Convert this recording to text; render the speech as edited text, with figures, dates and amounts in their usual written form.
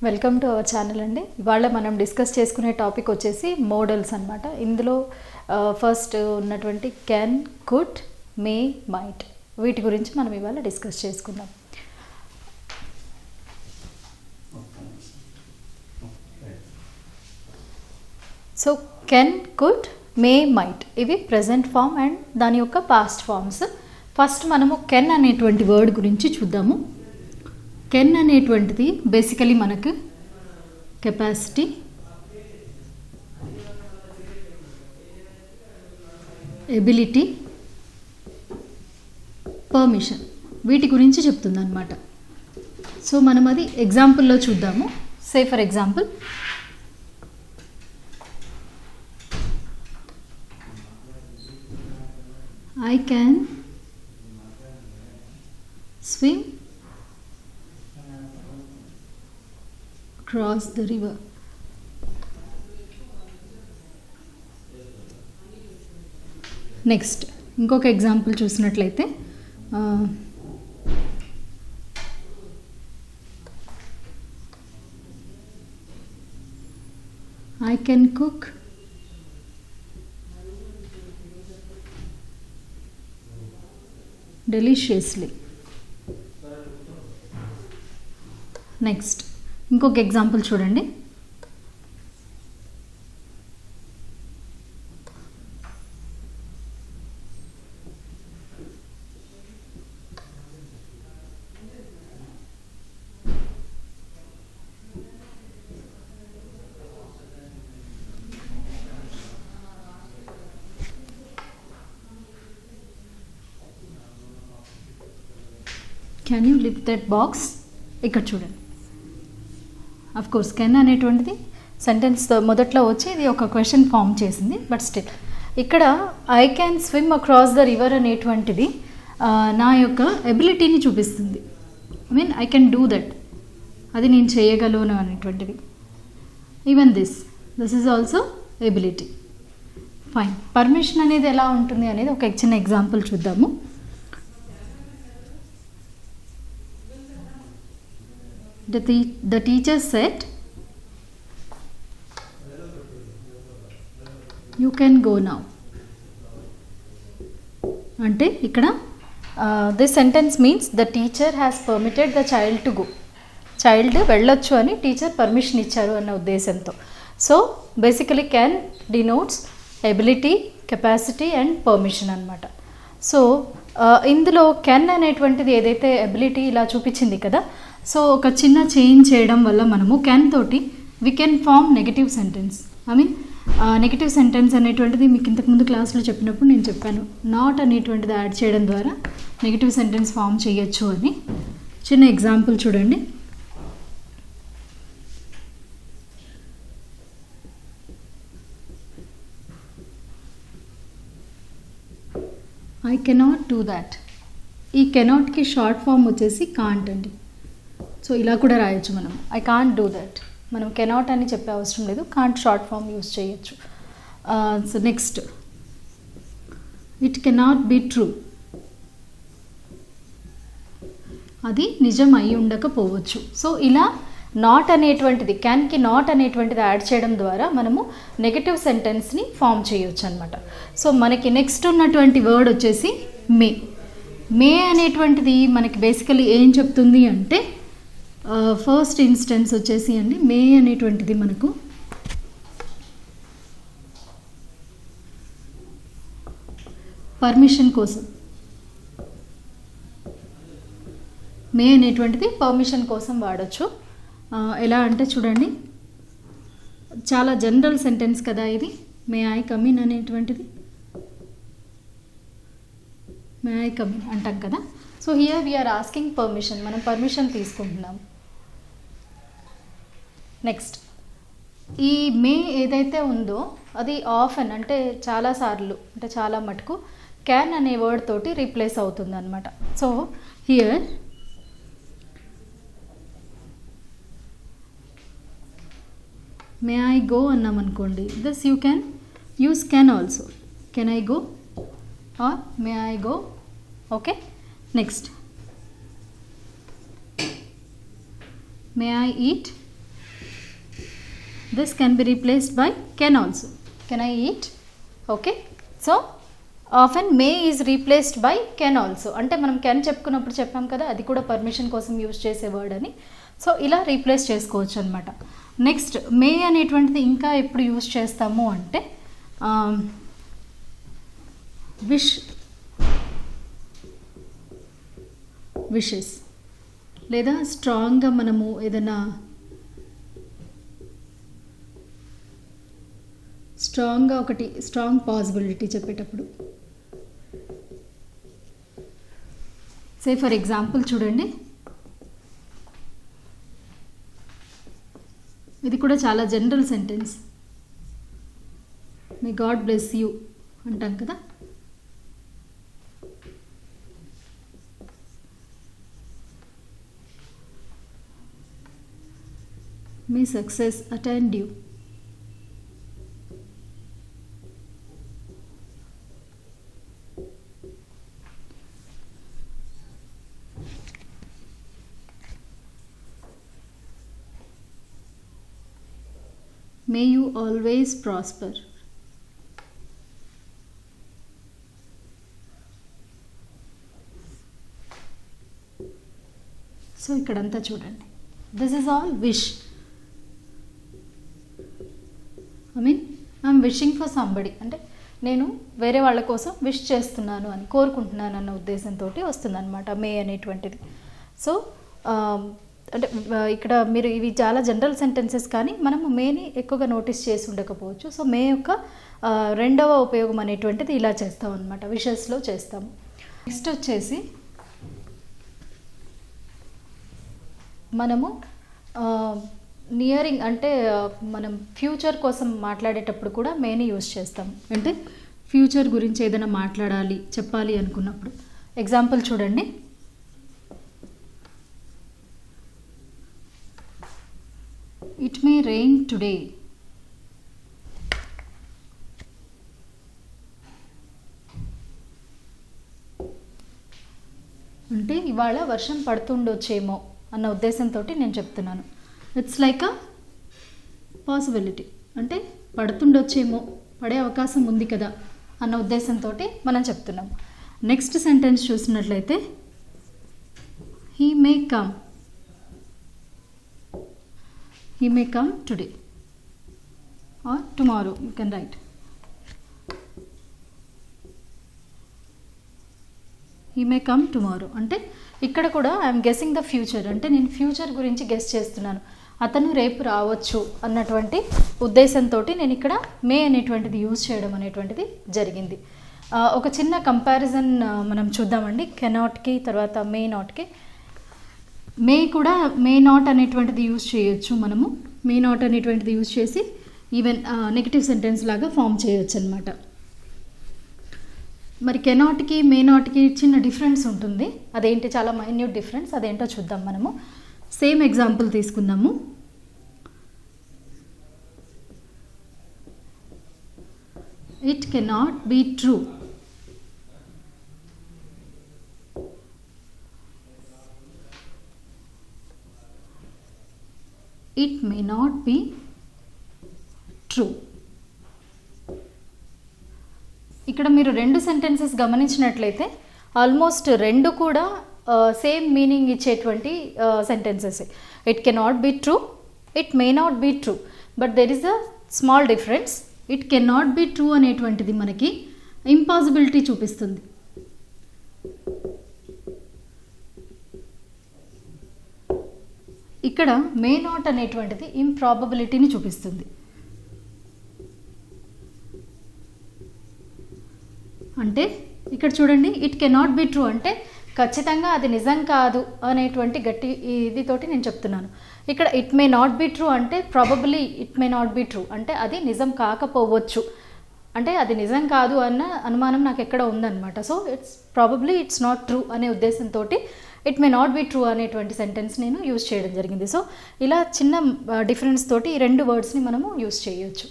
Welcome to our channel అండి. ఇవాళ మనం డిస్కస్ చేసుకునే టాపిక్ వచ్చేసి మోడల్స్ అన్నమాట. ఇందులో ఫస్ట్ ఉన్నటువంటి కెన్, కుడ్, మే, మైట్ వీటి గురించి మనం ఇవాళ డిస్కస్ చేసుకుందాం. So can, could, May, might ఇవి ప్రజెంట్ ఫామ్ అండ్ దాని యొక్క పాస్ట్ ఫామ్స్. ఫస్ట్ మనము కెన్ అనేటువంటి వర్డ్ గురించి చూద్దాము. కెన్ అనేటువంటిది బేసికలీ మనకు కెపాసిటీ, ఎబిలిటీ, పర్మిషన్ వీటి గురించి చెప్తుంది అన్నమాట. సో మనం అది ఎగ్జాంపుల్లో చూద్దాము. Say for example, I can swim across the river. Next ఇంకొక ఎగ్జాంపుల్ చూసినట్లయితే I can cook deliciously. Next ఇంకొక ఎగ్జాంపుల్ చూడండి. Can you lift that box? ఇక్కడ చూడండి. అఫ్ కోర్స్ కెన్ అనేటువంటిది సెంటెన్స్ మొదట్లో వచ్చి ఇది ఒక క్వశ్చన్ ఫామ్ చేసింది, బట్ స్టిల్ ఇక్కడ I can swim across the river అనేటువంటిది నా యొక్క ఎబిలిటీని చూపిస్తుంది. I mean I can do that, అది నేను చేయగలను అనేటువంటిది. Even this is also ability. Fine. Permission అనేది ఎలా ఉంటుంది అనేది ఒక చిన్న ఎగ్జాంపుల్ చూద్దాము. The teacher said, you can go now. అంటే ఇక్కడ this sentence means the teacher has permitted the child to go. Child వెళ్ళొచ్చు అని టీచర్ పర్మిషన్ ఇచ్చారు అన్న ఉద్దేశంతో. So basically can denotes ability, capacity and permission అనమాట. సో ఇందులో కెన్ అనేటువంటిది ఏదైతే ఎబిలిటీ ఇలా చూపించింది కదా, సో ఒక చిన్న చేంజ్ చేయడం వల్ల మనము కెన్ తోటి we can form negative sentence. I mean negative sentence అనేటువంటిది మీకు ఇంతకుముందు క్లాస్లో చెప్పినప్పుడు నేను చెప్పాను, నాట్ అనేటువంటిది యాడ్ చేయడం ద్వారా నెగటివ్ సెంటెన్స్ ఫామ్ చేయొచ్చు అని. చిన్న ఎగ్జాంపుల్ చూడండి. I cannot do that. ఈ కెనాట్కి షార్ట్ ఫామ్ వచ్చేసి కాంట్ అండి. సో ఇలా కూడా రాయొచ్చు మనం, ఐ కాంట్ డూ దట్. మనం కెనాట్ అని చెప్పే అవసరం లేదు, కాంట్ షార్ట్ ఫామ్ యూజ్ చేయొచ్చు. So next, it cannot be true. అది నిజం అయి ఉండకపోవచ్చు. సో ఇలా నాట్ అనేటువంటిది, క్యాన్కి నాట్ అనేటువంటిది యాడ్ చేయడం ద్వారా మనము నెగటివ్ సెంటెన్స్ని ఫామ్ చేయొచ్చు అనమాట. సో మనకి నెక్స్ట్ ఉన్నటువంటి వర్డ్ వచ్చేసి మే. మే అనేటువంటిది మనకి బేసికలీ ఏం చెప్తుంది అంటే, ఫస్ట్ ఇన్స్టెన్స్ వచ్చేసి అండి, మే అనేటువంటిది మనకు పర్మిషన్ కోసం, మే అనేటువంటిది పర్మిషన్ కోసం వాడచ్చు. ఎలా అంటే చూడండి, చాలా జనరల్ సెంటెన్స్ కదా ఇది. మే ఐ కమ్ ఇన్ అనేటువంటిది మే ఐ కమ్ ఇన్ అంటాం కదా. So here we're asking permission, మనం పర్మిషన్ తీసుకుంటున్నాం. నెక్స్ట్, ఈ మే ఏదైతే ఉందో అది ఆఫెన్ అంటే చాలాసార్లు, అంటే చాలా మటుకు క్యాన్ అనే వర్డ్ తోటి రీప్లేస్ అవుతుంది అనమాట. So here may I go అన్నాం అనుకోండి, this you can use can also. Can I go or may I go. Okay. Next, may I eat this can be replaced by can also. Can I eat? Okay. So often may is replaced by can also. అంటే మనం can చెప్పుకున్నప్పుడు చెప్పాం కదా, అది కూడా permission కోసం use చేసే word అని. So ఇలా రీప్లేస్ చేసుకోవచ్చు అనమాట. నెక్స్ట్ మే అనేటువంటిది ఇంకా ఎప్పుడు యూజ్ చేస్తాము అంటే విషెస్, లేదా స్ట్రాంగ్గా మనము ఏదైనా స్ట్రాంగ్గా ఒకటి స్ట్రాంగ్ పాసిబిలిటీ చెప్పేటప్పుడు. సే ఫర్ ఎగ్జాంపుల్ చూడండి, ఇది కూడా చాలా general sentence. May God bless you అంటాం కదా. May success attend you. May you always prosper. So ఇక్కడంతా చూడండి, this is all wish. I'm wishing for somebody అంటే నేను వేరే వాళ్ళ కోసం విష్ చేస్తున్నాను అని, కోరుకుంటున్నాను అన్న ఉద్దేశంతో వస్తుంది అనమాట మే అనేటువంటిది. సో అంటే ఇక్కడ మీరు ఇవి చాలా జనరల్ సెంటెన్సెస్, కానీ మనము మేని ఎక్కువగా నోటీస్ చేసి ఉండకపోవచ్చు. సో మే యొక్క రెండవ ఉపయోగం అనేటువంటిది ఇలా చేస్తాం అనమాట, విషెస్లో చేస్తాము. నెక్స్ట్ వచ్చేసి మనము నియరింగ్ అంటే మనం ఫ్యూచర్ కోసం మాట్లాడేటప్పుడు కూడా మేని యూజ్ చేస్తాం. అంటే ఫ్యూచర్ గురించి ఏదైనా మాట్లాడాలి, చెప్పాలి అనుకున్నప్పుడు. ఎగ్జాంపుల్ చూడండి, ఇట్ మే రెయిన్ టుడే. అంటే ఇవాళ వర్షం పడుతుండొచ్చేమో అన్న ఉద్దేశంతో నేను చెప్తున్నాను. ఇట్స్ లైక్ అ పాసిబిలిటీ, అంటే పడుతుండొచ్చేమో, పడే అవకాశం ఉంది కదా అన్న ఉద్దేశంతో మనం చెప్తున్నాం. నెక్స్ట్ సెంటెన్స్ చూసినట్లయితే he may come. He may come today or tomorrow, you can write. He may come tomorrow. అంటే ఇక్కడ కూడా ఐఎమ్ గెస్సింగ్ ద ఫ్యూచర్, అంటే నేను ఫ్యూచర్ గురించి గెస్ చేస్తున్నాను, అతను రేపు రావచ్చు అన్నటువంటి ఉద్దేశంతో నేను ఇక్కడ మే అనేటువంటిది యూజ్ చేయడం అనేటువంటిది జరిగింది. ఒక చిన్న కంపారిజన్ మనం చూద్దామండి, కెనాట్కి తర్వాత మే నాట్కి. మే కూడా మే నాట్ అనేటువంటిది యూజ్ చేయొచ్చు. మనము మే నాట్ అనేటువంటిది యూజ్ చేసి ఈవెన్ నెగిటివ్ సెంటెన్స్ లాగా ఫామ్ చేయొచ్చు అనమాట. మరి కెనాట్కి మే నాట్కి చిన్న డిఫరెన్స్ ఉంటుంది, అదేంటి, చాలా మైన్యూట్ డిఫరెన్స్, అదేంటో చూద్దాం మనము. సేమ్ ఎగ్జాంపుల్ తీసుకుందాము. It cannot be true. It may not be true. ఇక్కడ మీరు రెండు సెంటెన్సెస్ గమనించినట్లయితే ఆల్మోస్ట్ రెండు కూడా సేమ్ మీనింగ్ ఇచ్చేటువంటి sentences. It cannot be true, it may not be true, but there is a small difference. It cannot be true అనేటువంటిది మనకి impossibility చూపిస్తుంది. ఇక్కడ మే నాట్ అనేటువంటిది ఇంప్రాబబిలిటీని చూపిస్తుంది. అంటే ఇక్కడ చూడండి, ఇట్ కెనాట్ బి ట్రూ అంటే ఖచ్చితంగా అది నిజం కాదు అనేటువంటి గట్టి ఇదితోటి నేను చెప్తున్నాను. ఇక్కడ it may not be true అంటే probably it may not be true అంటే అది నిజం కాకపోవచ్చు, అంటే అది నిజం కాదు అన్న అనుమానం నాకు ఎక్కడ ఉందన్నమాట. So probably it's not true అనే ఉద్దేశంతో it may not be true అనేటువంటి సెంటెన్స్ నేను యూజ్ చేయడం జరిగింది. సో ఇలా చిన్న డిఫరెన్స్ తోటి ఈ రెండు వర్డ్స్ని మనము యూజ్ చేయొచ్చు.